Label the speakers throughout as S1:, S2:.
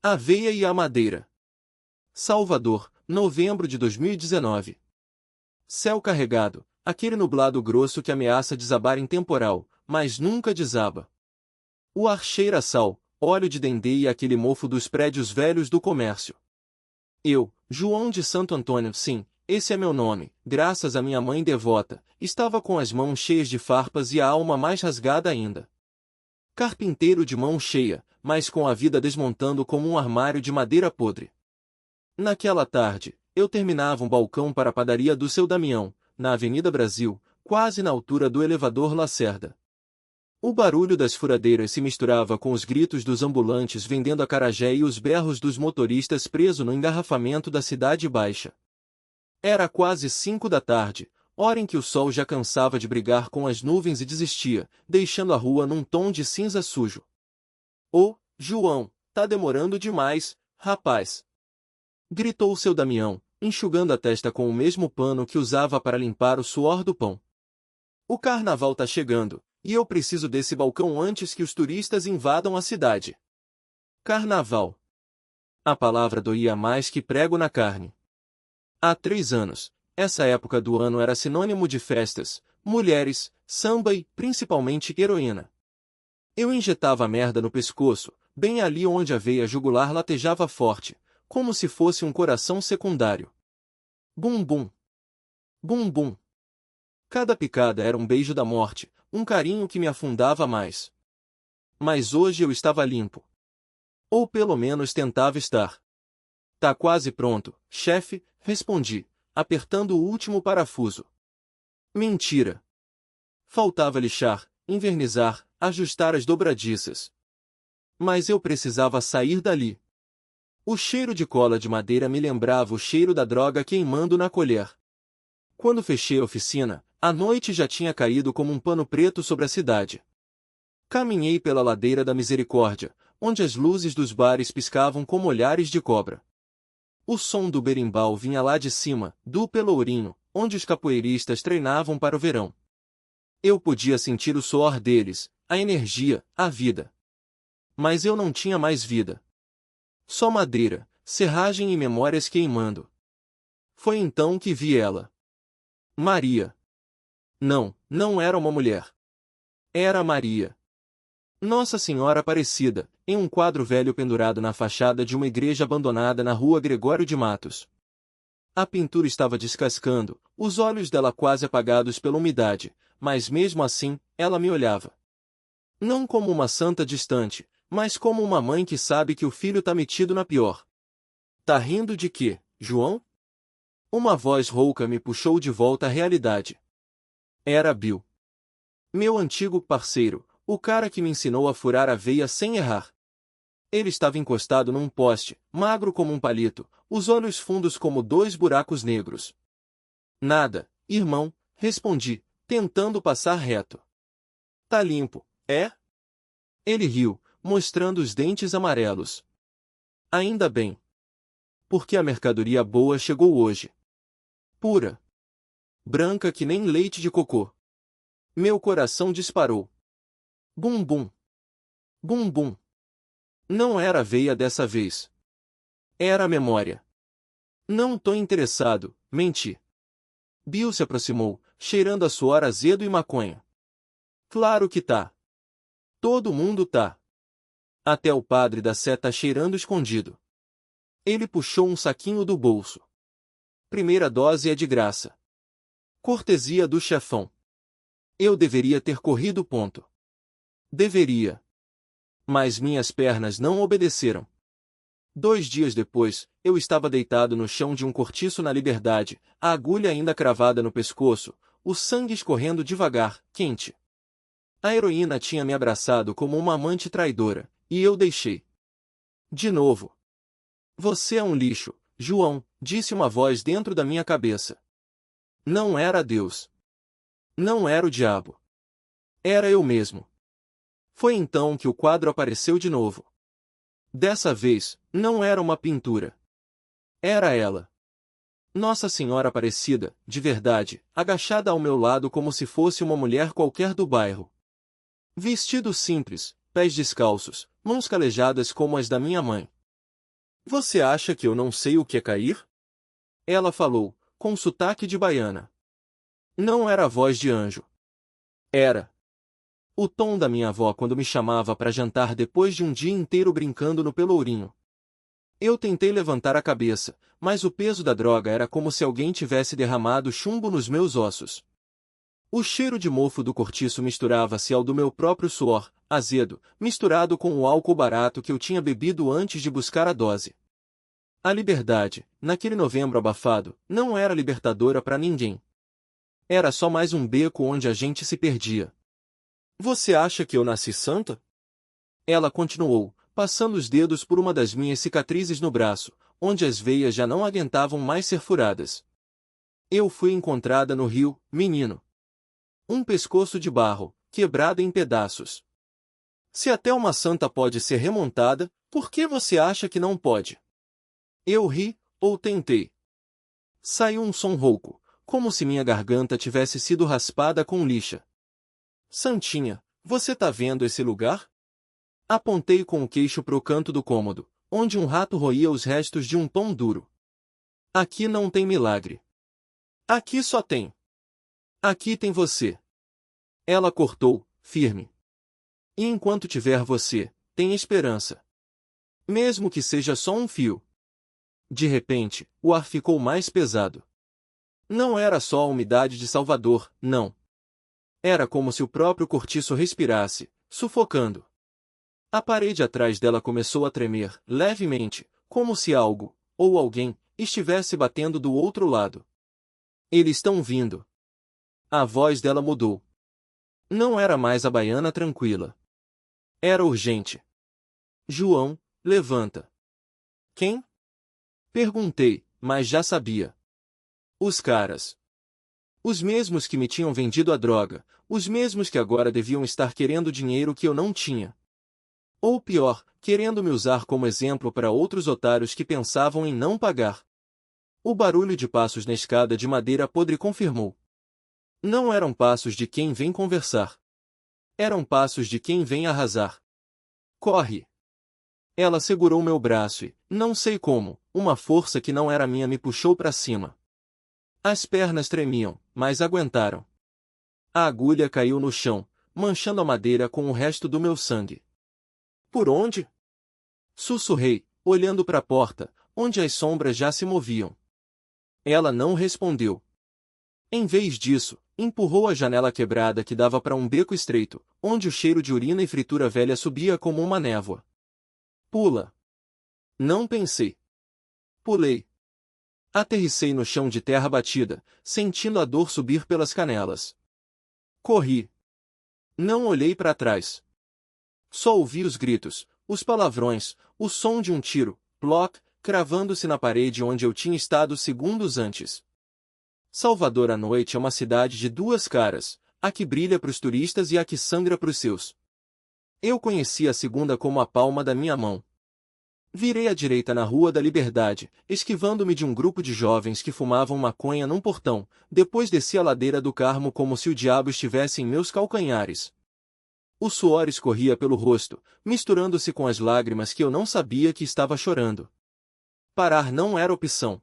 S1: A Veia e a Madeira. Salvador, novembro de 2019. Céu carregado, aquele nublado grosso que ameaça desabar em temporal, mas nunca desaba. O ar cheira a sal, óleo de dendê e aquele mofo dos prédios velhos do comércio. Eu, João de Santo Antônio, sim, esse é meu nome, graças à minha mãe devota, estava com as mãos cheias de farpas e a alma mais rasgada ainda. Carpinteiro de mão cheia, mas com a vida desmontando como um armário de madeira podre. Naquela tarde, eu terminava um balcão para a padaria do seu Damião, na Avenida Brasil, quase na altura do elevador Lacerda. O barulho das furadeiras se misturava com os gritos dos ambulantes vendendo acarajé e os berros dos motoristas presos no engarrafamento da Cidade Baixa. Era quase 5 da tarde, hora em que o sol já cansava de brigar com as nuvens e desistia, deixando a rua num tom de cinza sujo. Ô, João, tá demorando demais, rapaz! Gritou o seu Damião, enxugando a testa com o mesmo pano que usava para limpar o suor do pão. O carnaval tá chegando, e eu preciso desse balcão antes que os turistas invadam a cidade. Carnaval. A palavra doía mais que prego na carne. Há 3 anos, essa época do ano era sinônimo de festas, mulheres, samba e, principalmente, heroína. Eu injetava a merda no pescoço, bem ali onde a veia jugular latejava forte, como se fosse um coração secundário. Bum bum. Bum bum. Cada picada era um beijo da morte, um carinho que me afundava mais. Mas hoje eu estava limpo. Ou pelo menos tentava estar. Tá quase pronto, chefe, respondi, apertando o último parafuso. Mentira. Faltava lixar, envernizar, ajustar as dobradiças. Mas eu precisava sair dali. O cheiro de cola de madeira me lembrava o cheiro da droga queimando na colher. Quando fechei a oficina, a noite já tinha caído como um pano preto sobre a cidade. Caminhei pela ladeira da Misericórdia, onde as luzes dos bares piscavam como olhares de cobra. O som do berimbau vinha lá de cima, do Pelourinho, onde os capoeiristas treinavam para o verão. Eu podia sentir o suor deles, a energia, a vida. Mas eu não tinha mais vida. Só madeira, serragem e memórias queimando. Foi então que vi ela. Maria. Não, não era uma mulher. Era Maria. Nossa Senhora Aparecida, em um quadro velho pendurado na fachada de uma igreja abandonada na rua Gregório de Matos. A pintura estava descascando, os olhos dela quase apagados pela umidade, mas mesmo assim, ela me olhava. Não como uma santa distante, mas como uma mãe que sabe que o filho tá metido na pior. Tá rindo de quê, João? Uma voz rouca me puxou de volta à realidade. Era Bill. Meu antigo parceiro, o cara que me ensinou a furar a veia sem errar. Ele estava encostado num poste, magro como um palito, os olhos fundos como 2 buracos negros. Nada, irmão, respondi, tentando passar reto. Tá limpo, é? Ele riu, mostrando os dentes amarelos. Ainda bem. Porque a mercadoria boa chegou hoje. Pura. Branca que nem leite de cocô. Meu coração disparou. Bum bum. Bum bum. Não era a veia dessa vez. Era a memória. Não tô interessado, menti. Bill se aproximou, cheirando a suor azedo e maconha. Claro que tá. Todo mundo tá. Até o padre da sé tá cheirando escondido. Ele puxou um saquinho do bolso. Primeira dose é de graça. Cortesia do chefão. Eu deveria ter corrido ponto. Deveria. Mas minhas pernas não obedeceram. 2 dias depois, eu estava deitado no chão de um cortiço na Liberdade, a agulha ainda cravada no pescoço, o sangue escorrendo devagar, quente. A heroína tinha me abraçado como uma amante traidora, e eu deixei. De novo. Você é um lixo, João, disse uma voz dentro da minha cabeça. Não era Deus. Não era o diabo. Era eu mesmo. Foi então que o quadro apareceu de novo. Dessa vez, não era uma pintura. Era ela. Nossa Senhora Aparecida, de verdade, agachada ao meu lado como se fosse uma mulher qualquer do bairro. Vestido simples, pés descalços, mãos calejadas como as da minha mãe. Você acha que eu não sei o que é cair? Ela falou, com sotaque de baiana. Não era a voz de anjo. Era o tom da minha avó quando me chamava para jantar depois de um dia inteiro brincando no Pelourinho. Eu tentei levantar a cabeça, mas o peso da droga era como se alguém tivesse derramado chumbo nos meus ossos. O cheiro de mofo do cortiço misturava-se ao do meu próprio suor, azedo, misturado com o álcool barato que eu tinha bebido antes de buscar a dose. A liberdade, naquele novembro abafado, não era libertadora para ninguém. Era só mais um beco onde a gente se perdia. Você acha que eu nasci santa? Ela continuou, passando os dedos por uma das minhas cicatrizes no braço, onde as veias já não aguentavam mais ser furadas. Eu fui encontrada no rio, menino. Um pescoço de barro, quebrado em pedaços. Se até uma santa pode ser remontada, por que você acha que não pode? Eu ri, ou tentei. Saiu um som rouco, como se minha garganta tivesse sido raspada com lixa. Santinha, você tá vendo esse lugar? Apontei com o queixo pro canto do cômodo, onde um rato roía os restos de um pão duro. Aqui não tem milagre. Aqui só tem. Aqui tem você. Ela cortou, firme. E enquanto tiver você, tem esperança. Mesmo que seja só um fio. De repente, o ar ficou mais pesado. Não era só a umidade de Salvador, não. Era como se o próprio cortiço respirasse, sufocando. A parede atrás dela começou a tremer, levemente, como se algo, ou alguém, estivesse batendo do outro lado. Eles estão vindo. A voz dela mudou. Não era mais a baiana tranquila. Era urgente. João, levanta. Quem? Perguntei, mas já sabia. Os caras. Os mesmos que me tinham vendido a droga, os mesmos que agora deviam estar querendo dinheiro que eu não tinha. Ou pior, querendo me usar como exemplo para outros otários que pensavam em não pagar. O barulho de passos na escada de madeira podre confirmou. Não eram passos de quem vem conversar. Eram passos de quem vem arrasar. Corre! Ela segurou meu braço e, não sei como, uma força que não era minha me puxou para cima. As pernas tremiam, mas aguentaram. A agulha caiu no chão, manchando a madeira com o resto do meu sangue. Por onde? Sussurrei, olhando para a porta, onde as sombras já se moviam. Ela não respondeu. Em vez disso, empurrou a janela quebrada que dava para um beco estreito, onde o cheiro de urina e fritura velha subia como uma névoa. Pula! Não pensei. Pulei. Aterrissei no chão de terra batida, sentindo a dor subir pelas canelas. Corri. Não olhei para trás. Só ouvi os gritos, os palavrões, o som de um tiro, ploc, cravando-se na parede onde eu tinha estado segundos antes. Salvador à noite é uma cidade de duas caras, a que brilha para os turistas e a que sangra para os seus. Eu conheci a segunda como a palma da minha mão. Virei à direita na Rua da Liberdade, esquivando-me de um grupo de jovens que fumavam maconha num portão, depois desci a ladeira do Carmo como se o diabo estivesse em meus calcanhares. O suor escorria pelo rosto, misturando-se com as lágrimas que eu não sabia que estava chorando. Parar não era opção.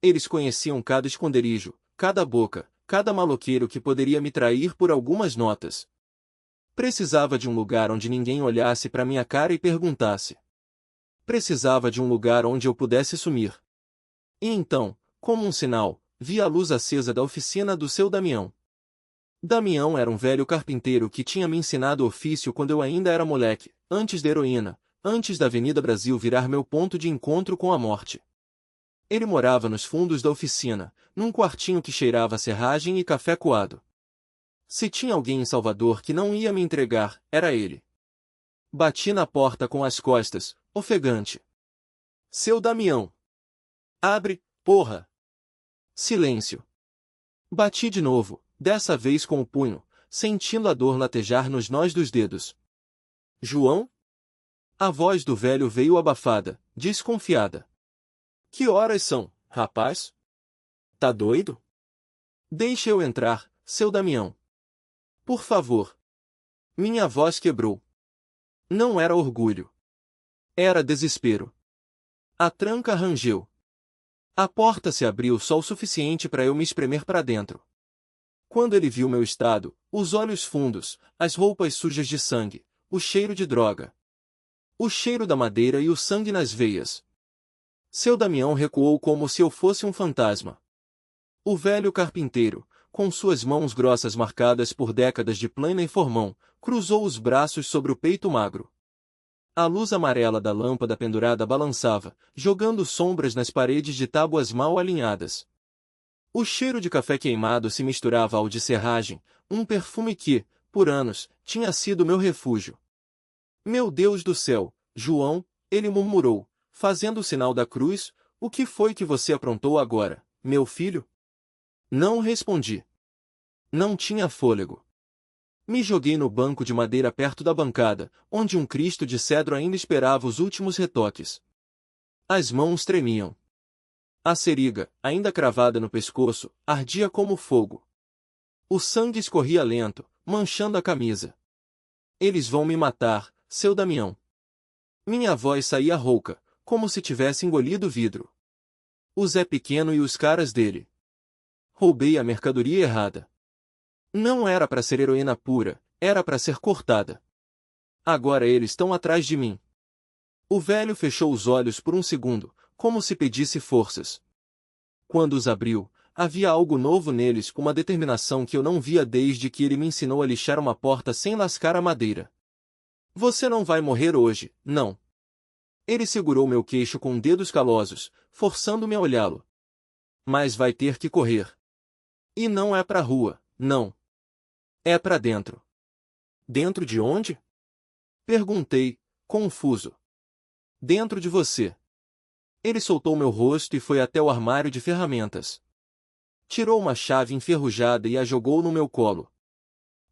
S1: Eles conheciam cada esconderijo, cada boca, cada maloqueiro que poderia me trair por algumas notas. Precisava de um lugar onde ninguém olhasse para minha cara e perguntasse. Precisava de um lugar onde eu pudesse sumir. E então, como um sinal, vi a luz acesa da oficina do seu Damião. Damião era um velho carpinteiro que tinha me ensinado ofício quando eu ainda era moleque, antes da heroína, antes da Avenida Brasil virar meu ponto de encontro com a morte. Ele morava nos fundos da oficina, num quartinho que cheirava a serragem e café coado. Se tinha alguém em Salvador que não ia me entregar, era ele. Bati na porta com as costas, ofegante. Seu Damião! Abre, porra! Silêncio. Bati de novo, dessa vez com o punho, sentindo a dor latejar nos nós dos dedos. João? A voz do velho veio abafada, desconfiada. Que horas são, rapaz? Tá doido? Deixe eu entrar, seu Damião. Por favor. Minha voz quebrou. Não era orgulho. Era desespero. A tranca rangeu. A porta se abriu só o suficiente para eu me espremer para dentro. Quando ele viu meu estado, os olhos fundos, as roupas sujas de sangue, o cheiro de droga, o cheiro da madeira e o sangue nas veias, seu Damião recuou como se eu fosse um fantasma. O velho carpinteiro, com suas mãos grossas marcadas por décadas de plena e formão, cruzou os braços sobre o peito magro. A luz amarela da lâmpada pendurada balançava, jogando sombras nas paredes de tábuas mal alinhadas. O cheiro de café queimado se misturava ao de serragem, um perfume que, por anos, tinha sido meu refúgio. Meu Deus do céu, João, ele murmurou, fazendo o sinal da cruz, o que foi que você aprontou agora, meu filho? Não respondi. Não tinha fôlego. Me joguei no banco de madeira perto da bancada, onde um Cristo de cedro ainda esperava os últimos retoques. As mãos tremiam. A seringa, ainda cravada no pescoço, ardia como fogo. O sangue escorria lento, manchando a camisa. Eles vão me matar, seu Damião. Minha voz saía rouca, como se tivesse engolido vidro. O Zé Pequeno e os caras dele. Roubei a mercadoria errada. Não era para ser heroína pura, era para ser cortada. Agora eles estão atrás de mim. O velho fechou os olhos por um segundo, como se pedisse forças. Quando os abriu, havia algo novo neles, com uma determinação que eu não via desde que ele me ensinou a lixar uma porta sem lascar a madeira. Você não vai morrer hoje, não. Ele segurou meu queixo com dedos calosos, forçando-me a olhá-lo. Mas vai ter que correr. E não é pra rua, não. É pra dentro. Dentro de onde? Perguntei, confuso. Dentro de você. Ele soltou meu rosto e foi até o armário de ferramentas. Tirou uma chave enferrujada e a jogou no meu colo.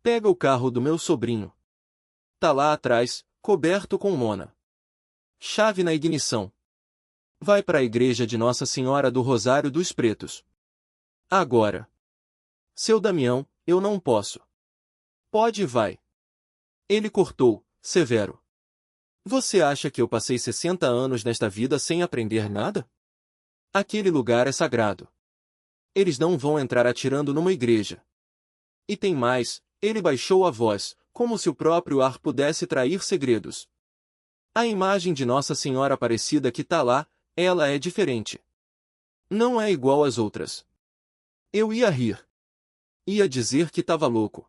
S1: Pega o carro do meu sobrinho. Tá lá atrás, coberto com lona. Chave na ignição. Vai para a igreja de Nossa Senhora do Rosário dos Pretos. Agora. Seu Damião, eu não posso. Pode e vai. Ele cortou, severo. Você acha que eu passei 60 anos nesta vida sem aprender nada? Aquele lugar é sagrado. Eles não vão entrar atirando numa igreja. E tem mais, ele baixou a voz, como se o próprio ar pudesse trair segredos. A imagem de Nossa Senhora Aparecida que tá lá, ela é diferente. Não é igual às outras. Eu ia rir. Ia dizer que tava louco.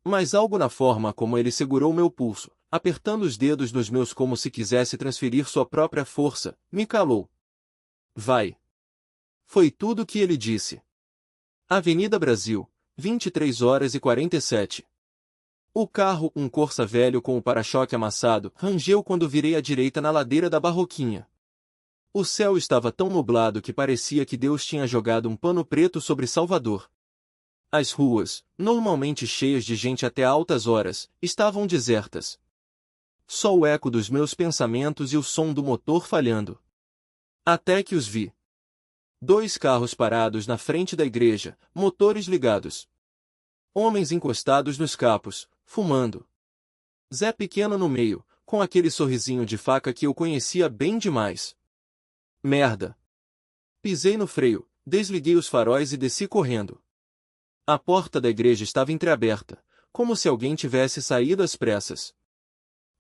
S1: Mas algo na forma como ele segurou meu pulso, apertando os dedos nos meus como se quisesse transferir sua própria força, me calou. Vai. Foi tudo o que ele disse. Avenida Brasil, 23h47. O carro, um Corsa velho com o para-choque amassado, rangeu quando virei à direita na ladeira da Barroquinha. O céu estava tão nublado que parecia que Deus tinha jogado um pano preto sobre Salvador. As ruas, normalmente cheias de gente até altas horas, estavam desertas. Só o eco dos meus pensamentos e o som do motor falhando. Até que os vi. 2 carros parados na frente da igreja, motores ligados. Homens encostados nos capos, fumando. Zé Pequeno no meio, com aquele sorrisinho de faca que eu conhecia bem demais. Merda! Pisei no freio, desliguei os faróis e desci correndo. A porta da igreja estava entreaberta, como se alguém tivesse saído às pressas.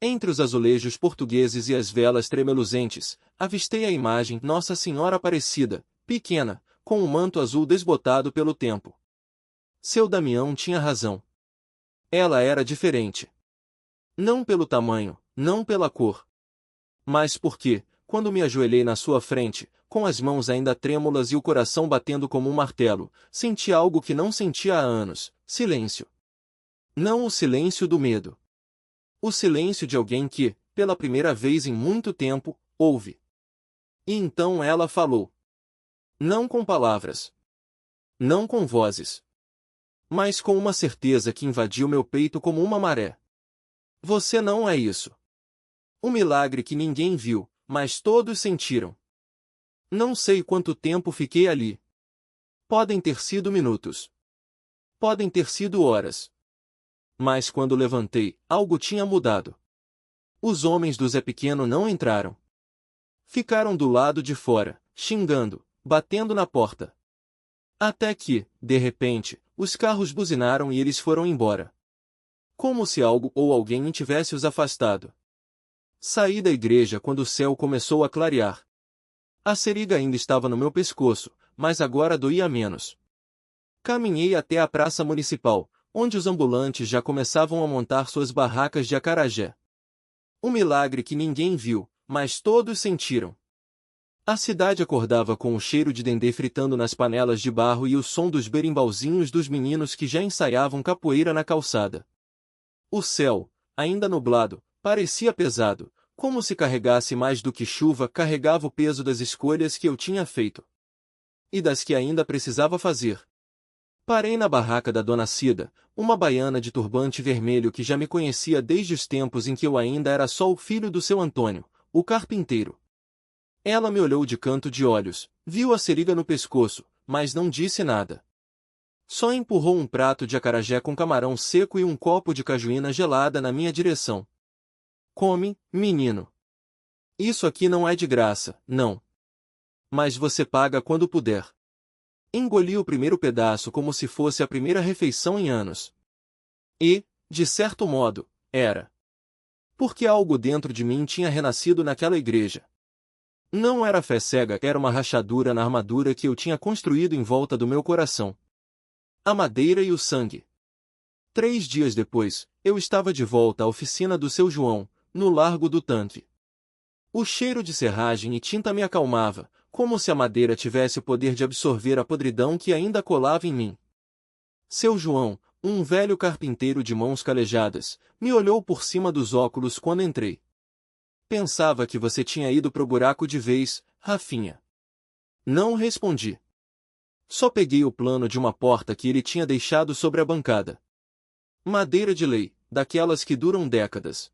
S1: Entre os azulejos portugueses e as velas tremeluzentes, avistei a imagem Nossa Senhora Aparecida, pequena, com um manto azul desbotado pelo tempo. Seu Damião tinha razão. Ela era diferente. Não pelo tamanho, não pela cor. Mas porque, quando me ajoelhei na sua frente, com as mãos ainda trêmulas e o coração batendo como um martelo, senti algo que não sentia há anos: silêncio. Não o silêncio do medo. O silêncio de alguém que, pela primeira vez em muito tempo, ouve. E então ela falou. Não com palavras. Não com vozes. Mas com uma certeza que invadiu meu peito como uma maré. Você não é isso. Um milagre que ninguém viu, mas todos sentiram. Não sei quanto tempo fiquei ali. Podem ter sido minutos. Podem ter sido horas. Mas quando levantei, algo tinha mudado. Os homens do Zé Pequeno não entraram. Ficaram do lado de fora, xingando, batendo na porta. Até que, de repente, os carros buzinaram e eles foram embora. Como se algo ou alguém tivesse os afastado. Saí da igreja quando o céu começou a clarear. A seringa ainda estava no meu pescoço, mas agora doía menos. Caminhei até a praça municipal, onde os ambulantes já começavam a montar suas barracas de acarajé. Um milagre que ninguém viu, mas todos sentiram. A cidade acordava com o cheiro de dendê fritando nas panelas de barro e o som dos berimbauzinhos dos meninos que já ensaiavam capoeira na calçada. O céu, ainda nublado, parecia pesado, como se carregasse mais do que chuva, carregava o peso das escolhas que eu tinha feito. E das que ainda precisava fazer. Parei na barraca da Dona Cida, uma baiana de turbante vermelho que já me conhecia desde os tempos em que eu ainda era só o filho do seu Antônio, o carpinteiro. Ela me olhou de canto de olhos, viu a seringa no pescoço, mas não disse nada. Só empurrou um prato de acarajé com camarão seco e um copo de cajuína gelada na minha direção. Come, menino. Isso aqui não é de graça, não. Mas você paga quando puder. Engoli o primeiro pedaço como se fosse a primeira refeição em anos. E, de certo modo, era. Porque algo dentro de mim tinha renascido naquela igreja. Não era fé cega, era uma rachadura na armadura que eu tinha construído em volta do meu coração. A madeira e o sangue. 3 dias depois, eu estava de volta à oficina do seu João, no Largo do Tanque. O cheiro de serragem e tinta me acalmava, como se a madeira tivesse o poder de absorver a podridão que ainda colava em mim. Seu João, um velho carpinteiro de mãos calejadas, me olhou por cima dos óculos quando entrei. Pensava que você tinha ido pro buraco de vez, Rafinha. Não respondi. Só peguei o plano de uma porta que ele tinha deixado sobre a bancada. Madeira de lei, daquelas que duram décadas.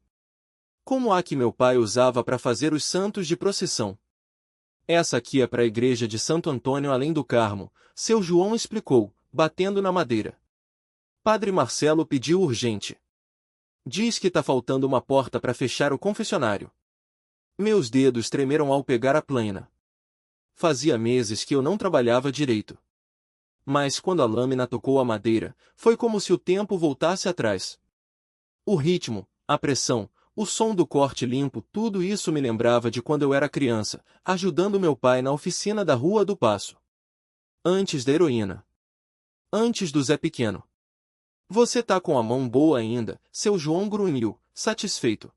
S1: Como a que meu pai usava para fazer os santos de procissão. Essa aqui é para a igreja de Santo Antônio além do Carmo, seu João explicou, batendo na madeira. Padre Marcelo pediu urgente. Diz que tá faltando uma porta para fechar o confessionário. Meus dedos tremeram ao pegar a plana. Fazia meses que eu não trabalhava direito. Mas quando a lâmina tocou a madeira, foi como se o tempo voltasse atrás. O ritmo, a pressão, o som do corte limpo, tudo isso me lembrava de quando eu era criança, ajudando meu pai na oficina da Rua do Paço. Antes da heroína. Antes do Zé Pequeno. Você tá com a mão boa ainda, seu João grunhiu, satisfeito.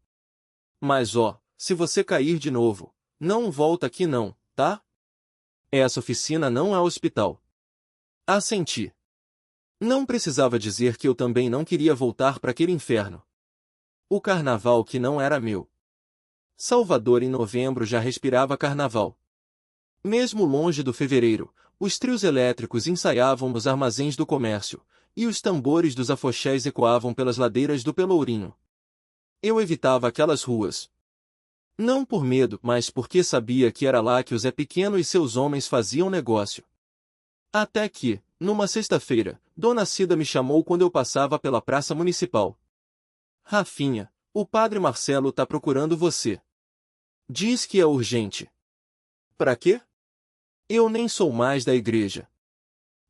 S1: Mas se você cair de novo, não volta aqui não, tá? Essa oficina não é hospital. Assenti. Não precisava dizer que eu também não queria voltar para aquele inferno. O carnaval que não era meu. Salvador em novembro já respirava carnaval. Mesmo longe do fevereiro, os trios elétricos ensaiavam nos armazéns do comércio, e os tambores dos afoxés ecoavam pelas ladeiras do Pelourinho. Eu evitava aquelas ruas. Não por medo, mas porque sabia que era lá que o Zé Pequeno e seus homens faziam negócio. Até que, numa sexta-feira, Dona Cida me chamou quando eu passava pela praça municipal. Rafinha, o padre Marcelo tá procurando você. Diz que é urgente. Pra quê? Eu nem sou mais da igreja.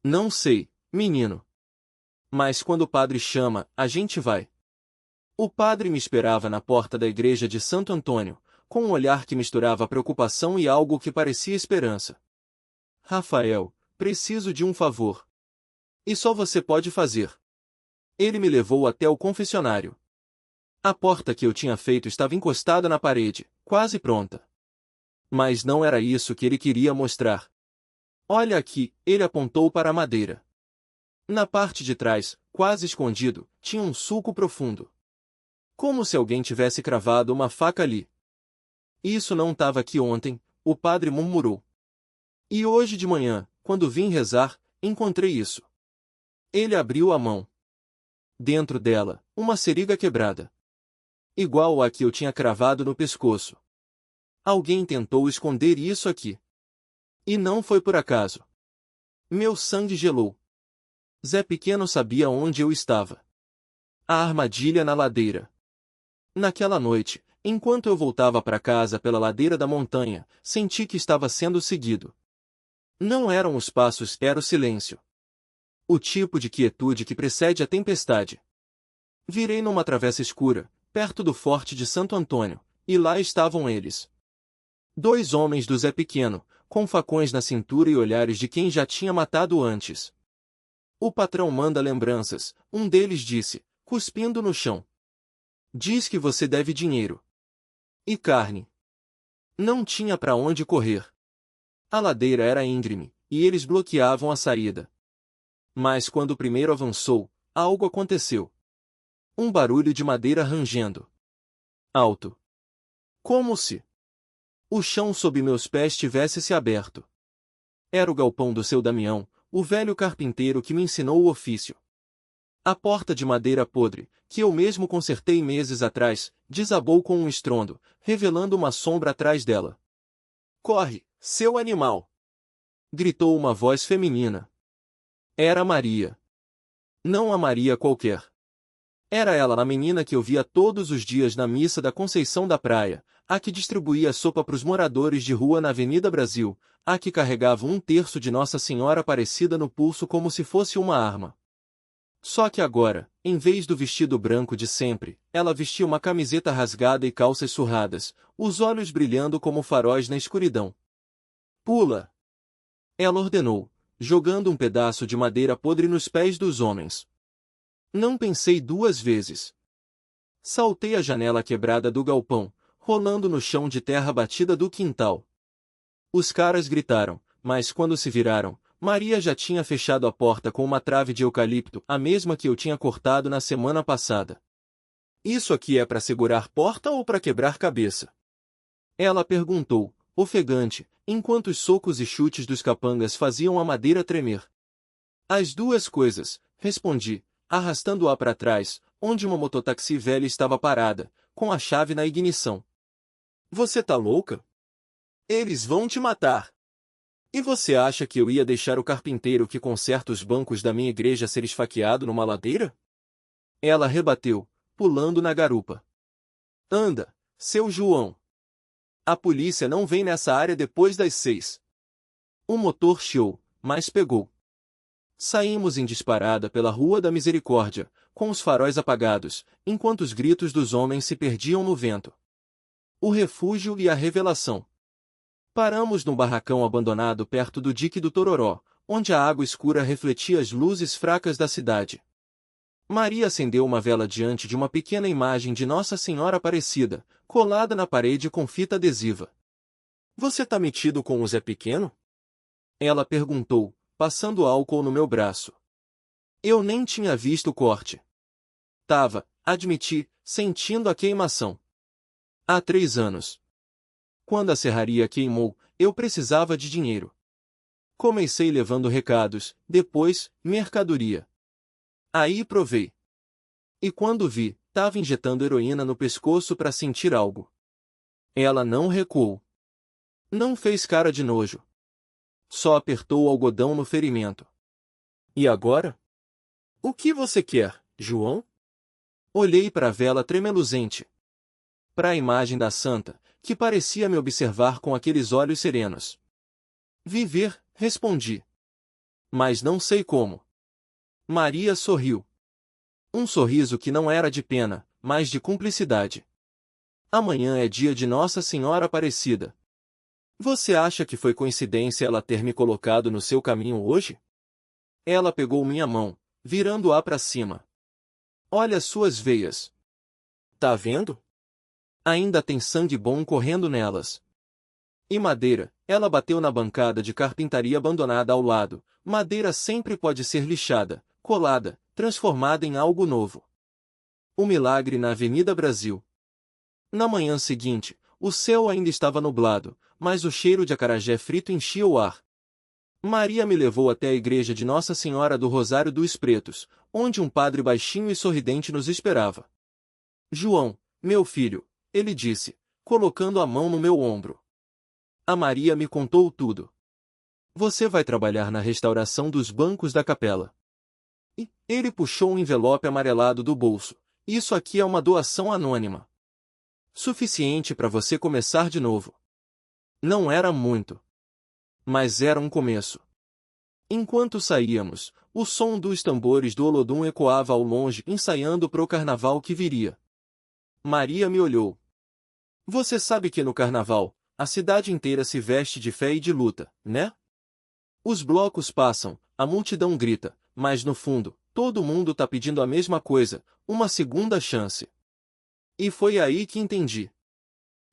S1: Não sei, menino. Mas quando o padre chama, a gente vai. O padre me esperava na porta da igreja de Santo Antônio, com um olhar que misturava preocupação e algo que parecia esperança. Rafael, preciso de um favor. E só você pode fazer. Ele me levou até o confessionário. A porta que eu tinha feito estava encostada na parede, quase pronta. Mas não era isso que ele queria mostrar. Olha aqui, ele apontou para a madeira. Na parte de trás, quase escondido, tinha um sulco profundo. Como se alguém tivesse cravado uma faca ali. Isso não estava aqui ontem, o padre murmurou. E hoje de manhã, quando vim rezar, encontrei isso. Ele abriu a mão. Dentro dela, uma seringa quebrada. Igual a que eu tinha cravado no pescoço. Alguém tentou esconder isso aqui. E não foi por acaso. Meu sangue gelou. Zé Pequeno sabia onde eu estava. A armadilha na ladeira. Naquela noite, Enquanto eu voltava para casa pela ladeira da montanha, senti que estava sendo seguido. Não eram os passos, era o silêncio. O tipo de quietude que precede a tempestade. Virei numa travessa escura, perto do forte de Santo Antônio, e lá estavam eles. 2 homens do Zé Pequeno, com facões na cintura e olhares de quem já tinha matado antes. O patrão manda lembranças, um deles disse, cuspindo no chão. Diz que você deve dinheiro. E carne. Não tinha para onde correr. A ladeira era íngreme, e eles bloqueavam a saída. Mas quando o primeiro avançou, algo aconteceu. Um barulho de madeira rangendo. Alto. Como se o chão sob meus pés tivesse se aberto. Era o galpão do seu Damião, o velho carpinteiro que me ensinou o ofício. A porta de madeira podre, que eu mesmo consertei meses atrás, desabou com um estrondo, revelando uma sombra atrás dela. Corre, seu animal! Gritou uma voz feminina. Era Maria. Não a Maria qualquer. Era ela a menina que eu via todos os dias na missa da Conceição da Praia, a que distribuía sopa para os moradores de rua na Avenida Brasil, a que carregava 1/3 de Nossa Senhora Aparecida no pulso como se fosse uma arma. Só que agora, em vez do vestido branco de sempre, ela vestia uma camiseta rasgada e calças surradas, os olhos brilhando como faróis na escuridão. Pula! Ela ordenou, jogando um pedaço de madeira podre nos pés dos homens. Não pensei 2 vezes. Saltei a janela quebrada do galpão, rolando no chão de terra batida do quintal. Os caras gritaram, mas quando se viraram, Maria já tinha fechado a porta com uma trave de eucalipto, a mesma que eu tinha cortado na semana passada. Isso aqui é para segurar porta ou para quebrar cabeça? Ela perguntou, ofegante, enquanto os socos e chutes dos capangas faziam a madeira tremer. As 2 coisas, respondi, arrastando-a para trás, onde uma mototáxi velha estava parada, com a chave na ignição. Você tá louca? Eles vão te matar. E você acha que eu ia deixar o carpinteiro que conserta os bancos da minha igreja ser esfaqueado numa ladeira? Ela rebateu, pulando na garupa. Anda, seu João. A polícia não vem nessa área depois das 6. O motor chiou, mas pegou. Saímos em disparada pela Rua da Misericórdia, com os faróis apagados, enquanto os gritos dos homens se perdiam no vento. O refúgio e a revelação. Paramos num barracão abandonado perto do dique do Tororó, onde a água escura refletia as luzes fracas da cidade. Maria acendeu uma vela diante de uma pequena imagem de Nossa Senhora Aparecida, colada na parede com fita adesiva. Você tá metido com o Zé Pequeno? Ela perguntou, passando álcool no meu braço. Eu nem tinha visto o corte. Tava, admiti, sentindo a queimação. Há 3 anos. Quando a serraria queimou, eu precisava de dinheiro. Comecei levando recados, depois, mercadoria. Aí provei. E quando vi, tava injetando heroína no pescoço para sentir algo. Ela não recuou. Não fez cara de nojo. Só apertou o algodão no ferimento. E agora? O que você quer, João? Olhei para a vela tremeluzente. Para a imagem da santa, que parecia me observar com aqueles olhos serenos. Viver, respondi. Mas não sei como. Maria sorriu. Um sorriso que não era de pena, mas de cumplicidade. Amanhã é dia de Nossa Senhora Aparecida. Você acha que foi coincidência ela ter me colocado no seu caminho hoje? Ela pegou minha mão, virando-a para cima. Olha suas veias. Tá vendo? Ainda tem sangue bom correndo nelas. E madeira, ela bateu na bancada de carpintaria abandonada ao lado. Madeira sempre pode ser lixada, colada, transformada em algo novo. O milagre na Avenida Brasil. Na manhã seguinte, o céu ainda estava nublado, mas o cheiro de acarajé frito enchia o ar. Maria me levou até a igreja de Nossa Senhora do Rosário dos Pretos, onde um padre baixinho e sorridente nos esperava. João, meu filho, ele disse, colocando a mão no meu ombro. A Maria me contou tudo. Você vai trabalhar na restauração dos bancos da capela. E ele puxou um envelope amarelado do bolso. Isso aqui é uma doação anônima. Suficiente para você começar de novo. Não era muito. Mas era um começo. Enquanto saíamos, o som dos tambores do Olodum ecoava ao longe, ensaiando para o carnaval que viria. Maria me olhou. Você sabe que no carnaval, a cidade inteira se veste de fé e de luta, né? Os blocos passam, a multidão grita, mas no fundo, todo mundo tá pedindo a mesma coisa, uma segunda chance. E foi aí que entendi.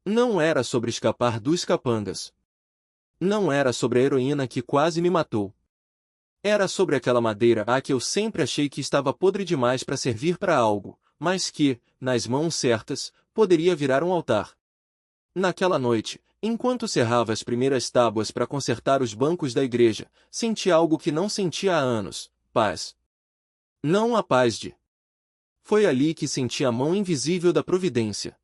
S1: Não era sobre escapar dos capangas. Não era sobre a heroína que quase me matou. Era sobre aquela madeira a que eu sempre achei que estava podre demais para servir para algo, mas que, nas mãos certas, poderia virar um altar. Naquela noite, enquanto cerrava as primeiras tábuas para consertar os bancos da igreja, senti algo que não sentia há anos: paz. Não a paz de. Foi ali que senti a mão invisível da providência.